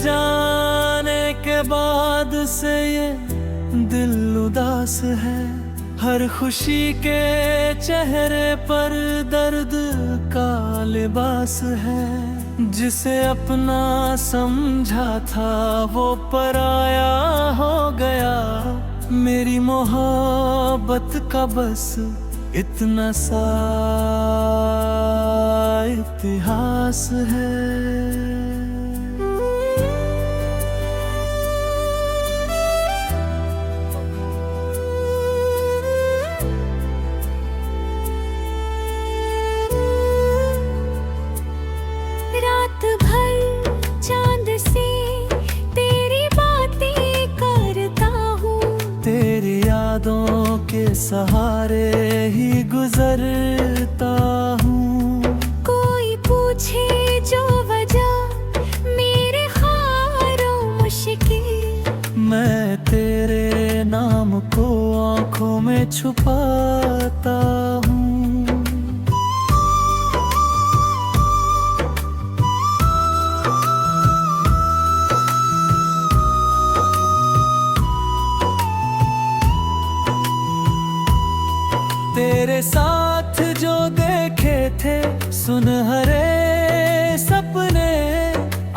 जाने के बाद से ये दिल उदास है। हर खुशी के चेहरे पर दर्द का लिबास है। जिसे अपना समझा था वो पराया हो गया। मेरी मोहब्बत का बस इतना सा इतिहास है। रात भर चांद से तेरी बातें करता हूँ। तेरी यादों के सहारे ही गुजरता हूँ। कोई पूछे जो वजह मेरे ख्वारों मुश्किल, मैं तेरे नाम को आँखों में छुपाता हूँ। तेरे साथ जो देखे थे सुनहरे सपने,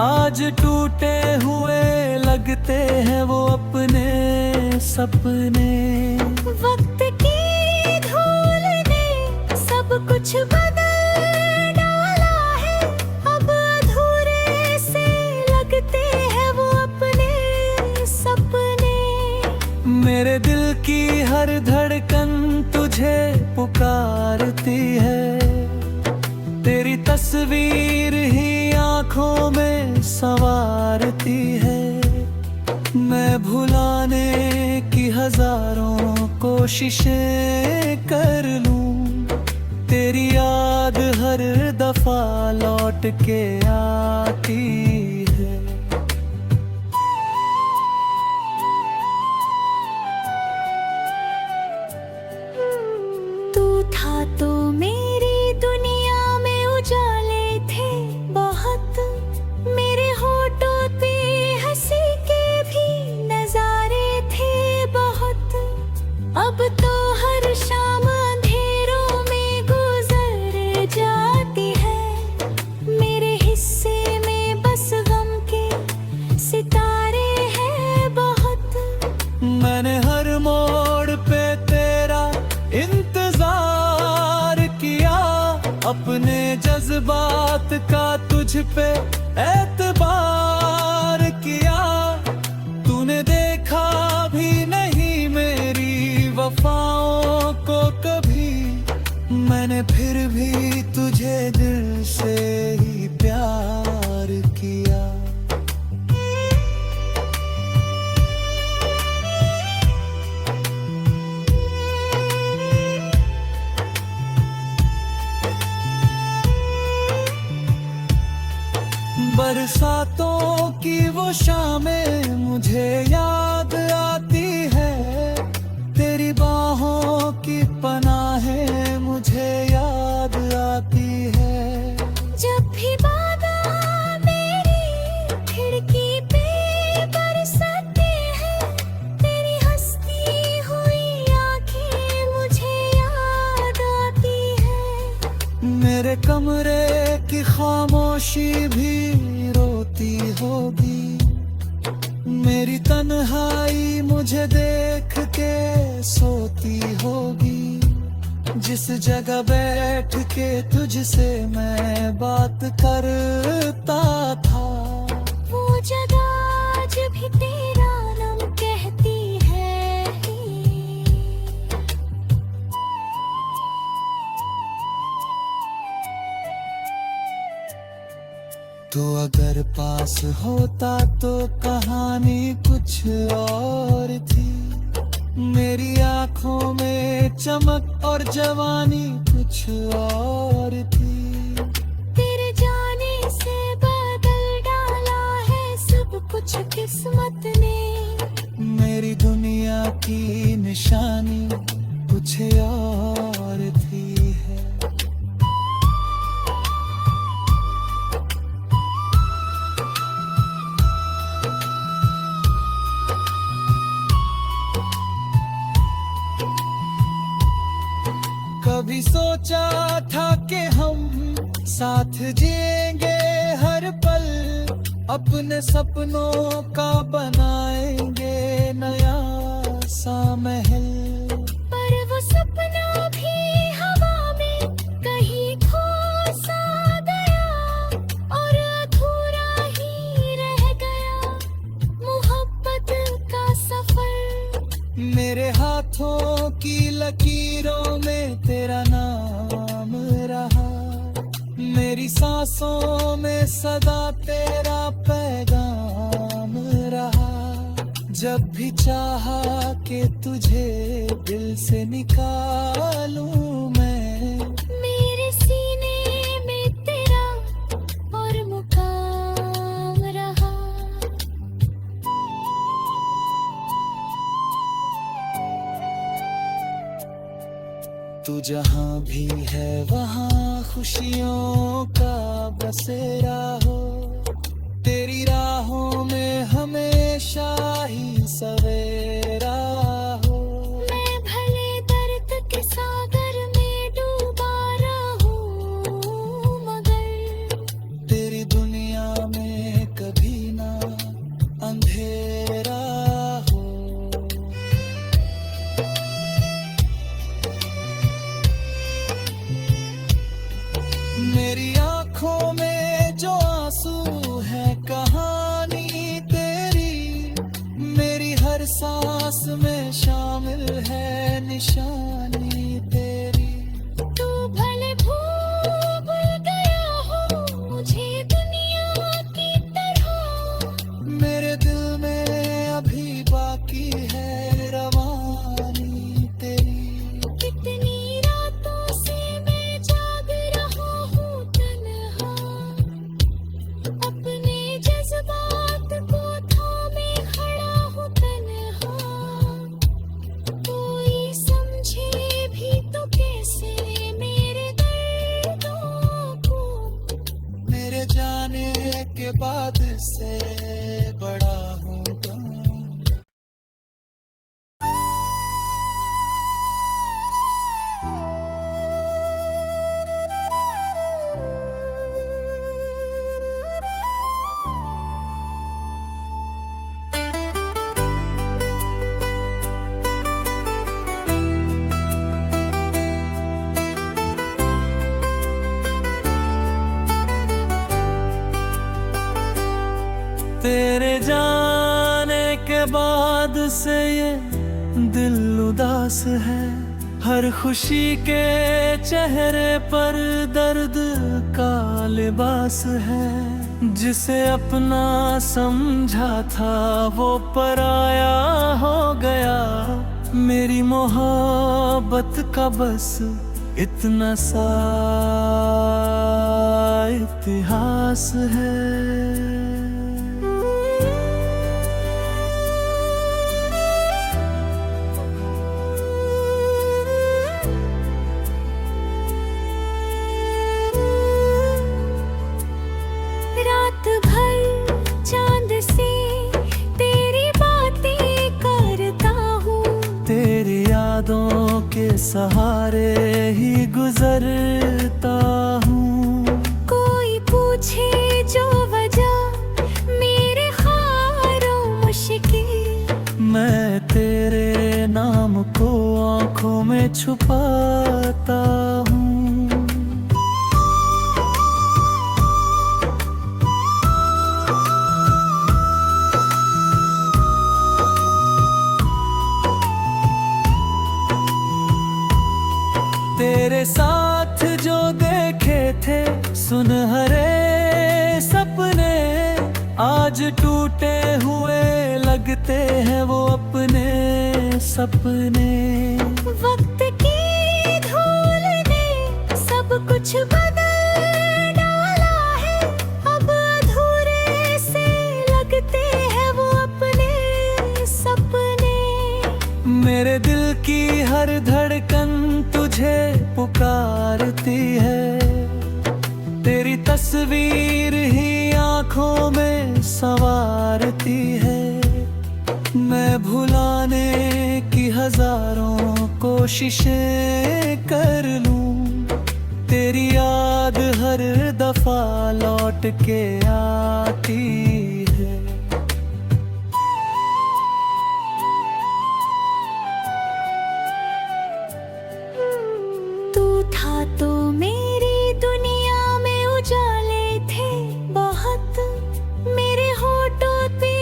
आज टूटे हुए लगते हैं वो अपने सपने। वक्त की धूल ने सब कुछ बदल डाला है। अब अधूरे से लगते हैं वो अपने सपने। मेरे दिल की हर धड़कन तुझे पुकारती है। तेरी तस्वीर ही आँखों में संवारती है। मैं भुलाने की हजारों कोशिशें कर लूं, तेरी याद हर दफा लौट के आती है। तू था तो मेरी दुनिया में उजाले थे बहुत। मेरे होठों पे हंसी के भी नजारे थे बहुत। अब तो हर शाम अंधेरों में गुजर जाती है। मेरे हिस्से में बस गम के सितारे हैं बहुत। मैंने हर मोड़ पे तेरा इंतजार किया। अपने जज्बात का तुझ पे एतबार किया। तूने देखा भी नहीं मेरी वफाओं को कभी। मैंने फिर भी तुझे दिल से ही प्यार किया। बरसातों की वो शामें मुझे याद आती है। तेरी बाहों की पनाहें मुझे याद आती है। जब भी बादल मेरी खिड़की पे बरसते हैं, तेरी हंसती हुई आंखें मुझे याद आती है। मेरे कमरे की खामोशी भी रोती होगी। मेरी तन्हाई मुझे देख के सोती होगी। जिस जगह बैठ के तुझसे मैं बात करता था, वो जगह आज भी तेरा नाम कहती है। तो अगर पास होता तो कहानी कुछ और थी। मेरी आंखों में चमक और जवानी कुछ और थी। तेरे जाने से बदल डाला है सब कुछ किस्मत ने। मेरी दुनिया की निशानी कुछ और थी है। कभी सोचा था कि हम साथ जिएंगे हर पल, अपने सपनों का बनाएंगे नया सा महल। पर वो सपना भी हवा में कहीं खो सा गया, और अधूरा ही रह गया मोहब्बत का सफर। मेरे हाथों की लकीरों में तेरा नाम रहा, मेरी सांसों में सदा तेरा पैगाम रहा। जब भी चाहा कि तुझे दिल से निकालूं मैं, मेरे सीने में तेरा और मुकाम रहा। तू जहाँ भी है वहाँ खुशियों का बसेरा हो, तेरी राहों में हमेशा ही सवेरा हो। मैं भले दर्द के सागर में डूबा रहूं, मगर तेरी दुनिया में कभी ना अंधेरा हो। मेरी आँखों में जो आंसू है कहानी तेरी, मेरी हर सांस में शामिल है निशानी तेरी। तू भले भूल गया हो मुझे दुनिया की तरह, मेरे दिल में अभी बाकी है रवानी तेरी। कितनी रातों से मैं जाग रहा हूँ तन्हा, अपने जज्बात को थामे खड़ा हूँ तन्हा। कोई समझे भी तो कैसे मेरे दर्दों को, मेरे जाने के बाद से बड़ा हूँ गम। तेरे जाने के बाद से ये दिल उदास है, हर खुशी के चेहरे पर दर्द का लिबास है। जिसे अपना समझा था वो पराया हो गया, मेरी मोहब्बत का बस इतना सा इतिहास है। रात भर चांद से तेरी बातें करता हूँ, तेरी यादों के सहारे ही गुजरता हूँ। कोई पूछे जो वजह मेरे ख्वारों मुश्किल, मैं तेरे नाम को आँखों में छुपाता हूँ। तेरे साथ जो देखे थे सुनहरे सपने, आज टूटे हुए लगते हैं वो अपने सपने। वक्त की धूल ने सब कुछ बदल डाला है, अब अधूरे से लगते हैं वो अपने सपने। मेरे दिल की हर धड़कन तुझे पुकारती है, तेरी तस्वीर ही आँखों में संवारती है। मैं भुलाने की हजारों कोशिशें कर लूं, तेरी याद हर दफा लौट के आती है। तू था तो मेरी दुनिया में उजाले थे बहुत, मेरे होठों पे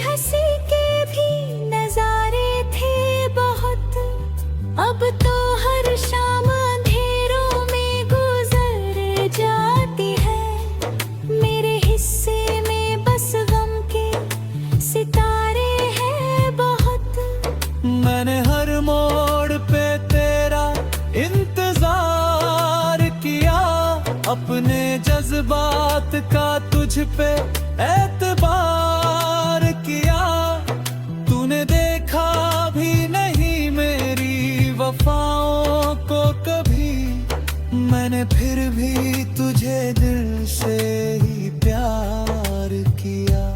हंसी के भी नजारे थे बहुत। अब तो हर शाम अंधेरों में गुजर जाती है, मेरे हिस्से में बस गम के सितारे हैं बहुत। मैंने हर मोड़ पे तेरा इंतजार किया, अपने जज्बात का तुझ पे एतबार किया। तूने देखा भी नहीं मेरी वफाओं को कभी, मैंने फिर भी तुझे दिल से ही प्यार किया।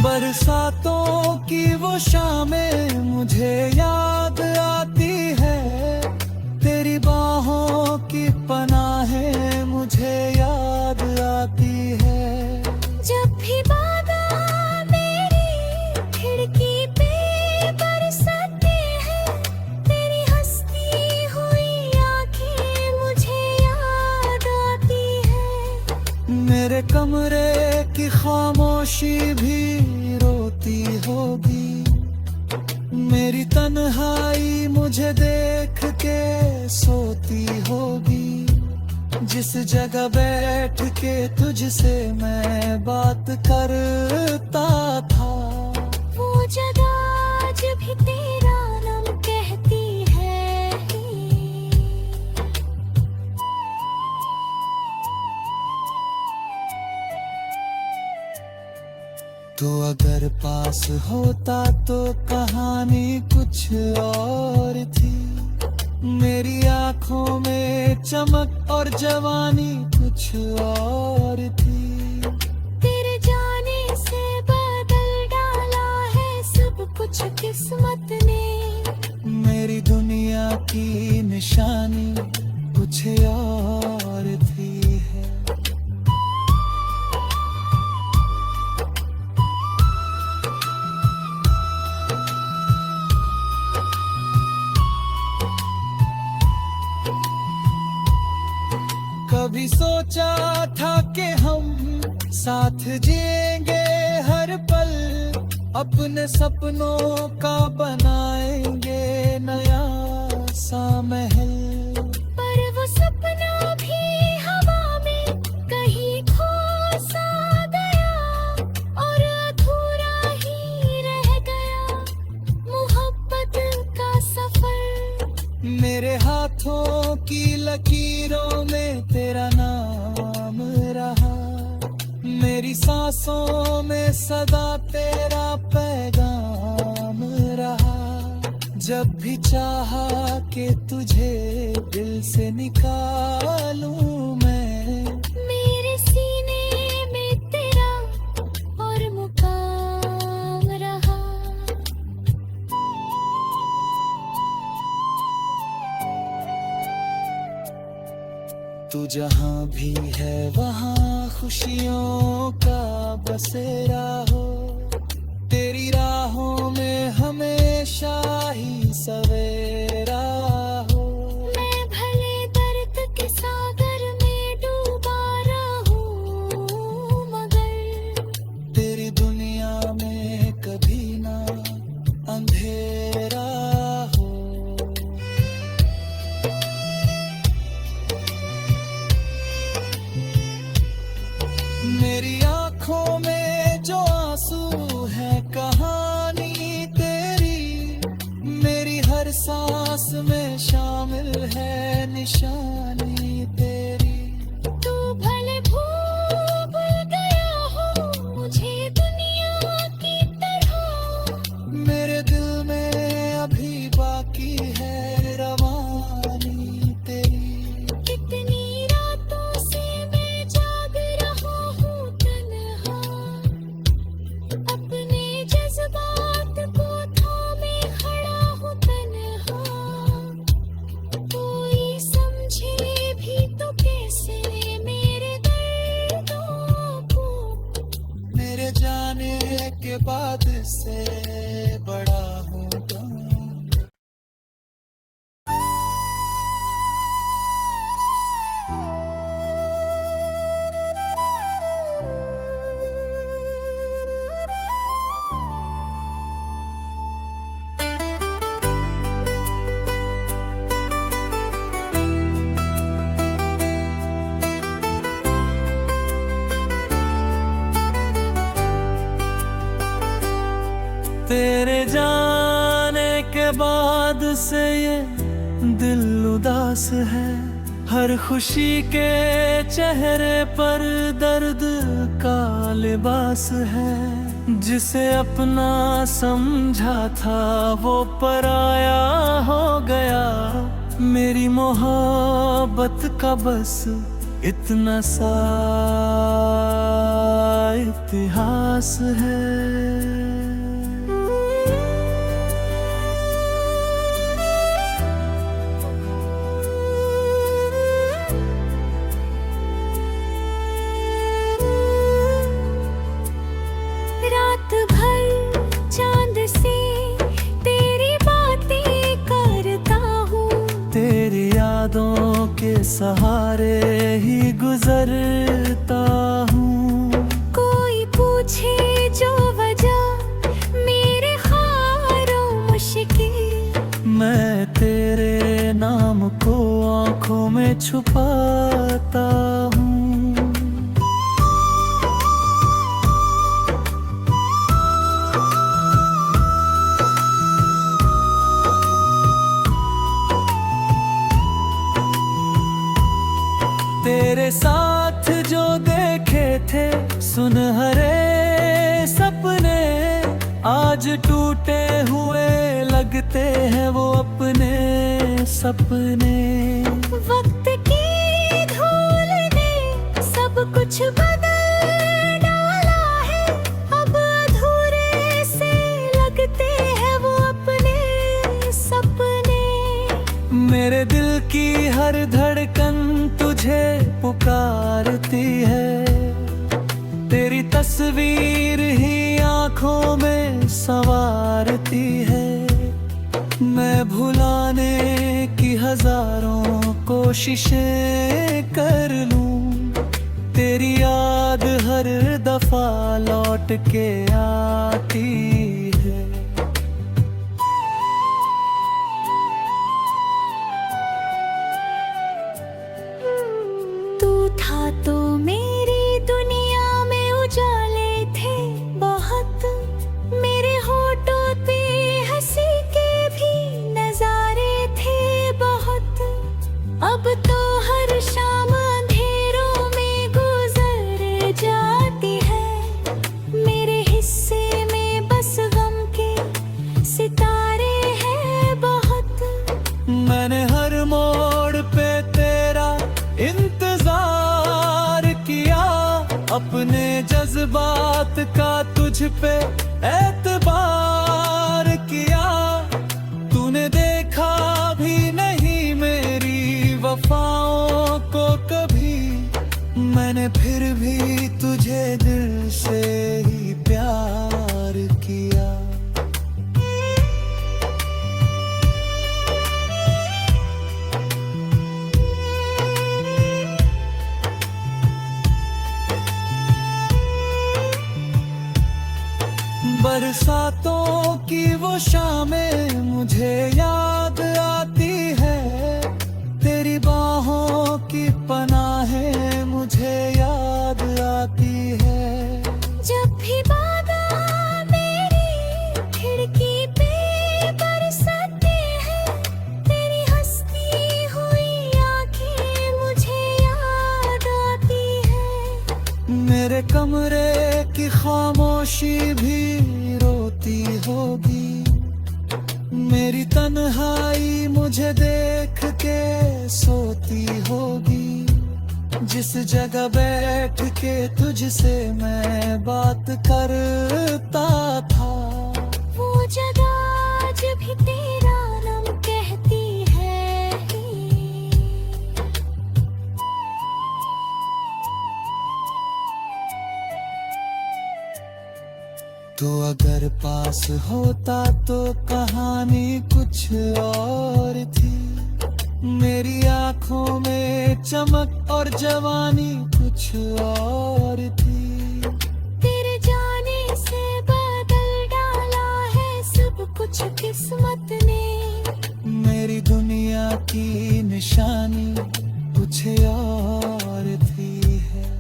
बरसातों की वो शामें मुझे याद आती है, तेरी बाहों की पनाहें मुझे याद आती है। जब भी बादल मेरी खिड़की पे बरसते हैं, तेरी हंसती हुई आंखें मुझे याद आती है। मेरे कमरे की खामोशी भी रोती होगी, मेरी तन्हाई मुझे देख के सोती होगी। जिस जगह बैठ के तुझसे मैं बात करता था, वो जगह आज भी तेरा नाम कहती है। तू अगर पास होता तो कहानी कुछ और थी, मेरी आंखों में चमक और जवानी कुछ और थी। तेरे जाने से बदल डाला है सब कुछ किस्मत ने, मेरी दुनिया की निशानी कुछ और थी है। कभी सोचा था कि हम साथ जिएंगे हर पल, अपने सपनों का बनाएंगे नया सा महल। पर वो सपना भी हवा में कहीं खो सा गया, और अधूरा ही रह गया मोहब्बत का सफर। मेरे हाथों की लकीरों में तेरा नाम रहा, मेरी सांसों में सदा तेरा पैगाम रहा। जब भी चाहा कि तुझे दिल से निकालूं मैं, मेरे सीने में तेरा और मुकाम रहा। तू जहाँ भी है वहाँ खुशियों का बसेरा हो, तेरी राहों में हमेशा ही सवेरा हो। मैं भले दर्द के सागर में डूबा रहूं, मगर तेरी दुनिया में कभी ना अंधेरा हो। मेरी आंखों में जो आंसू है कहानी तेरी, मेरी हर सांस में शामिल है निशानी तेरी। तू भले भूल गया हो मुझे दुनिया की तरह, मेरे दिल में अभी बाकी है रवानी तेरी। कितनी रातों से मैं जा जाने के बाद से ये दिल उदास है। हर खुशी के चेहरे पर दर्द का लिबास है। जिसे अपना समझा था वो पराया हो गया। मेरी मोहब्बत का बस इतना सा इतिहास है। रात भर चांद से तेरी बातें करता हूँ। तेरी यादों के सहारे ही गुजरता हूँ। कोई पूछे जो वजह मेरे खामोश की, मैं तेरे नाम को आंखों में छुपाता हूँ। तेरे साथ जो देखे थे सुनहरे सपने, आज टूटे हुए लगते हैं वो अपने सपने। वक्त की धूल ने सब कुछ बदल डाला है। अब अधूरे से लगते हैं वो अपने सपने। मेरे दिल की हर धड़कन तुझे पुकारती है। तेरी तस्वीर ही आंखों में संवारती है। मैं भुलाने की हजारों कोशिशें कर लूं, तेरी याद हर दफा लौट के आती है। तू था तो मेरी दुनिया में उजाले थे बहुत। मेरे होठों पे हंसी के भी नजारे थे बहुत। अब तो हर शाम अंधेरों में गुजर जाती है। मेरे हिस्से में बस गम के सितारे हैं बहुत। मैंने हर मोड़ पे तेरा इंतजार किया। अपने जज्बात का तुझ पे एतबार किया। तूने देखा भी नहीं मेरी वफाओं को कभी। मैंने फिर भी तुझे दिल से ही प्यार किया। बरसातों की वो शामें मुझे याद आती है। तेरी बाहों की पनाहें मुझे याद आती है। जब भी बादल मेरी खिड़की पे बरसते हैं, तेरी हंसती हुई आंखें मुझे याद आती है। मेरे कमरे की खामोशी भी रोती होगी। मेरी तन्हाई मुझे देख के सोती होगी। जिस जगह बैठ के तुझसे मैं बात करता था, वो जगह आज भी तेरा नाम कहती है। तो अगर पास होता तो कहानी कुछ और थी। मेरी आंखों में चमक और जवानी कुछ और थी। तेरे जाने से बदल डाला है सब कुछ किस्मत ने। मेरी दुनिया की निशानी कुछ और थी है।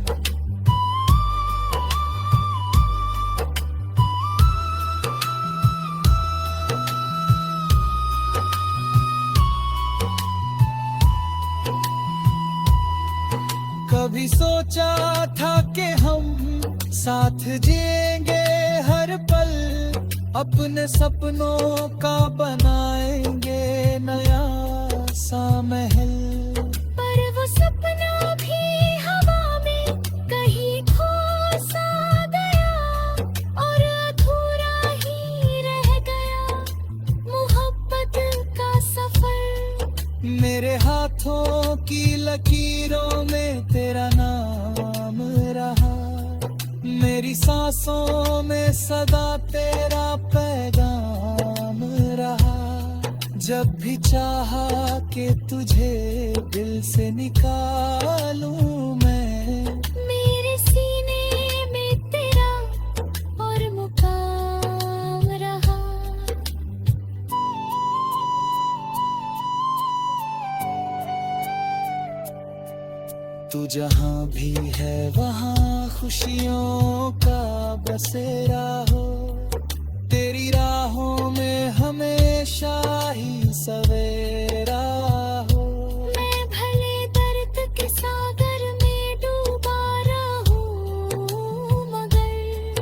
कभी सोचा था कि हम साथ जिएंगे हर पल, अपने सपनों का बनाएंगे नया सा महल। पर वो सपना भी हवा में कहीं खो सा गया, और अधूरा ही रह गया मोहब्बत का सफर। मेरे हाथों की लकीरों में तेरा नाम रहा, मेरी सांसों में सदा तेरा पैगाम रहा। जब भी चाहा कि तुझे दिल से निकालूं मैं, मेरे सीने में तेरा और मुकाम रहा। तू जहाँ भी है वहाँ खुशियों का बसेरा हो, तेरी राहों में हमेशा ही सवेरा हो। मैं भले दर्द के सागर में डूबा रहूं, मगर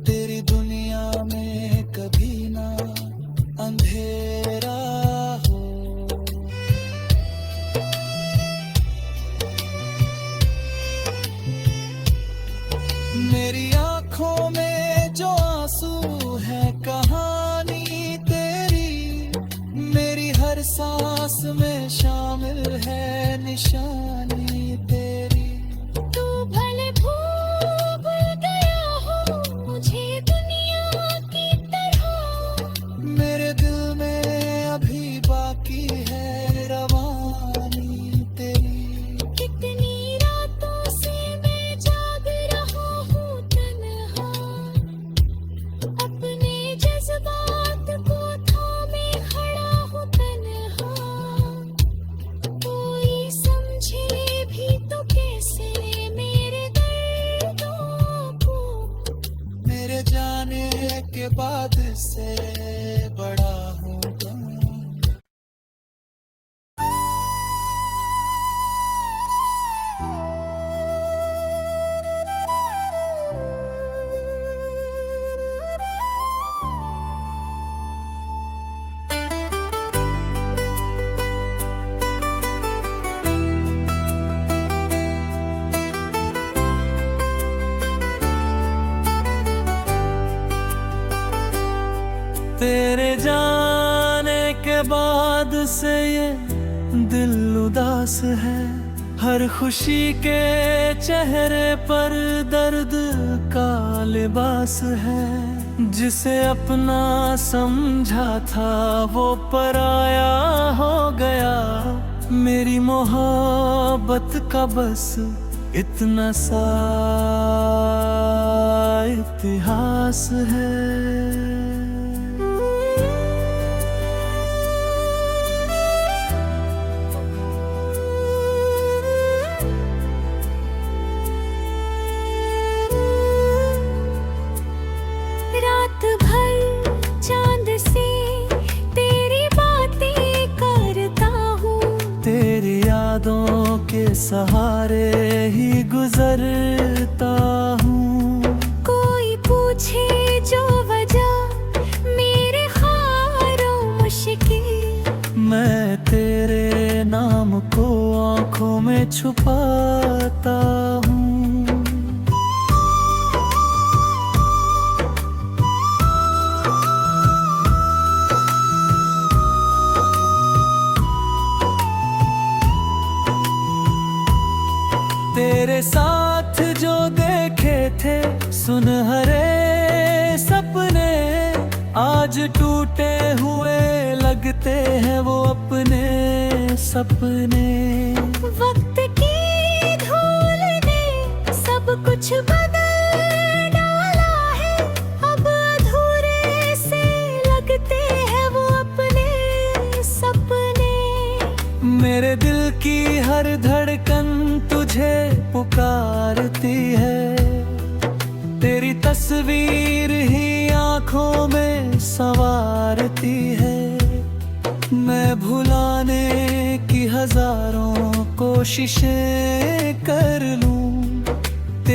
तेरी दुनिया में कभी ना अंधेरा हो। मेरी आँखों में जो आंसू है कहानी तेरी, मेरी हर सांस में शामिल है निशानी तेरी। तू भले भूल गया हो मुझे दुनिया की तरह, मेरे दिल में अभी बाकी है रवानी तेरी। कितनी रातों से मैं जाग रहा हूँ तन्हा, अपने जज्बात को थामे खड़ा हूँ तन्हा। कोई समझे भी तो कैसे मेरे दर्दों को, मेरे जाने के बाद से बड़ा हूँ तुम। तेरे जाने के बाद से ये दिल उदास है, हर खुशी के चेहरे पर दर्द का लिबास है। जिसे अपना समझा था वो पराया हो गया, मेरी मोहब्बत का बस इतना सा इतिहास है। रात भर चांद से तेरी बातें करता हूँ, तेरी यादों के सहारे ही गुजरता हूँ। कोई पूछे जो वजह मेरे ख्वारों मुश्किल, मैं तेरे नाम को आँखों में छुपाता हूँ। तेरे साथ जो देखे थे सुनहरे सपने, आज टूटे हुए लगते हैं वो अपने सपने। वक्त की धूल ने सब कुछ बदल डाला है, अब अधूरे से लगते हैं वो अपने सपने। मेरे दिल की हर धड़कन तुझे पुकारती है, तेरी तस्वीर ही आँखों में संवारती है। मैं भुलाने की हजारों कोशिशें कर लूं,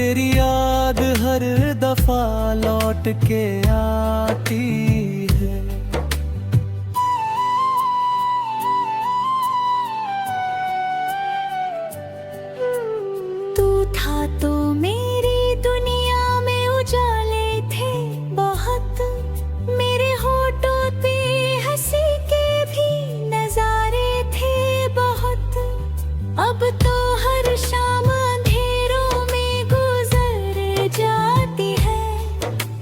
तेरी याद हर दफा लौट के आती है। तू था तो मेरी दुनिया में उजाले थे बहुत, मेरे होठों पे हंसी के भी नजारे थे बहुत। अब तो हर शाम अंधेरों में गुजर जाती है,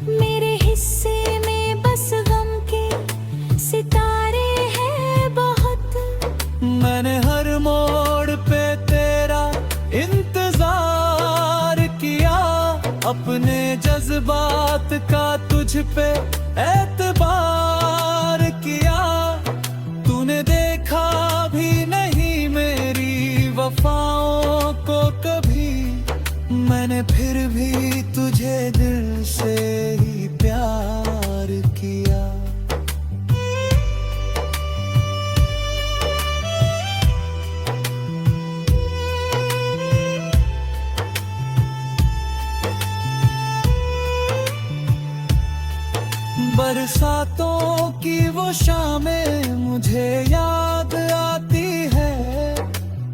मेरे हिस्से में बस गम के सितारे हैं बहुत। मैंने हर मोड़ पे तेरा इंतजार किया, अपने जज्बात का तुझ पे एतबार किया। तूने देखा भी नहीं मेरी वफाओं को कभी, मैंने फिर भी तुझे दिल से ही प्यार किया। बरसातों की वो शामें मुझे याद आती है,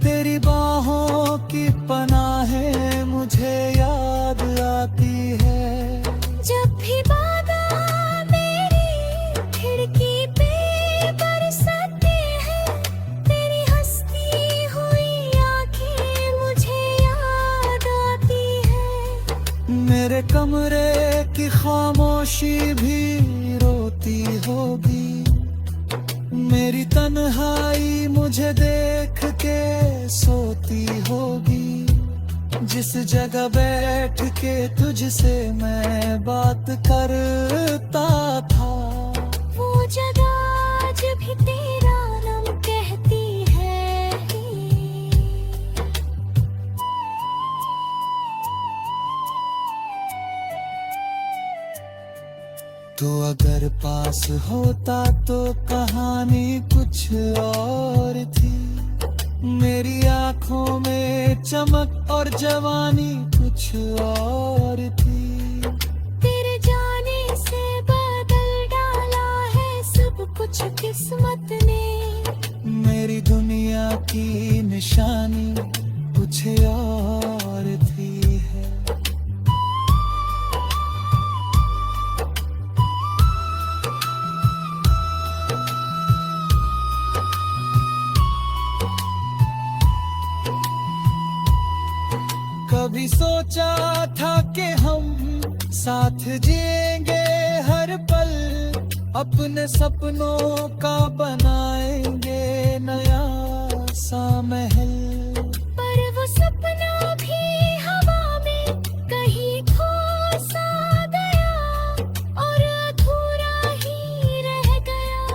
तेरी बाहों की पनाहें मुझे याद आती है। जब भी बादल मेरी खिड़की पे बरसते हैं, तेरी हंसती हुई आंखें मुझे याद आती है। मेरे कमरे की खामोशी भी रोती होगी, मेरी तन्हाई मुझे देख के सोती होगी। जिस जगह बैठ के तुझसे मैं बात करता था, वो जगह आज भी तेरा नाम कहती है। तू अगर पास होता तो कहानी कुछ और थी, मेरी आंखों में चमक और जवानी कुछ और थी। तेरे जाने से बदल डाला है सब कुछ किस्मत ने, मेरी दुनिया की निशानी कुछ और थी है। कभी सोचा था कि हम साथ जिएंगे हर पल, अपने सपनों का बनाएंगे नया सा महल। पर वो सपना भी हवा में कहीं खो सा गया, और अधूरा ही रह गया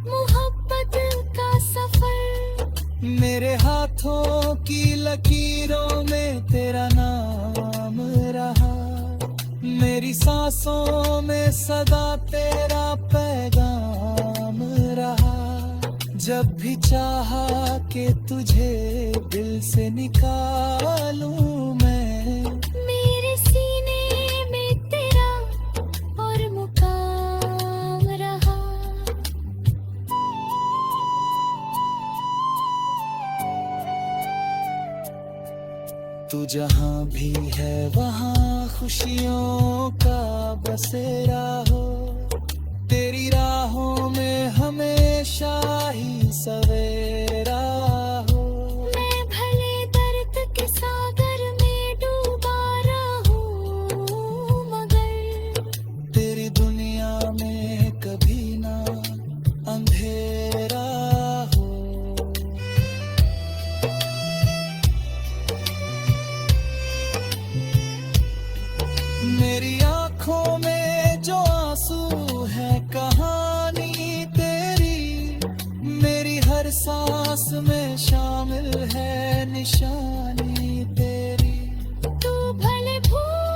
मोहब्बत का सफर। मेरे हाथों की लकीरों में तेरा नाम रहा, मेरी सांसों में सदा तेरा पैगाम रहा। जब भी चाहा कि तुझे दिल से निकालूं मैं, मेरे सीने में तेरा और मुकाम रहा। तू जहाँ भी है वहाँ खुशियों का बसेरा हो, तेरी राहों में हमेशा ही सवेरा हो। मैं भले दर्द के सागर में डूबा रहूं, मगर तेरी दुनिया में कभी ना अंधेरा हो। मेरी आंखों में जो आंसू है कहानी तेरी, मेरी हर सांस में शामिल है निशानी तेरी। तू भले भूल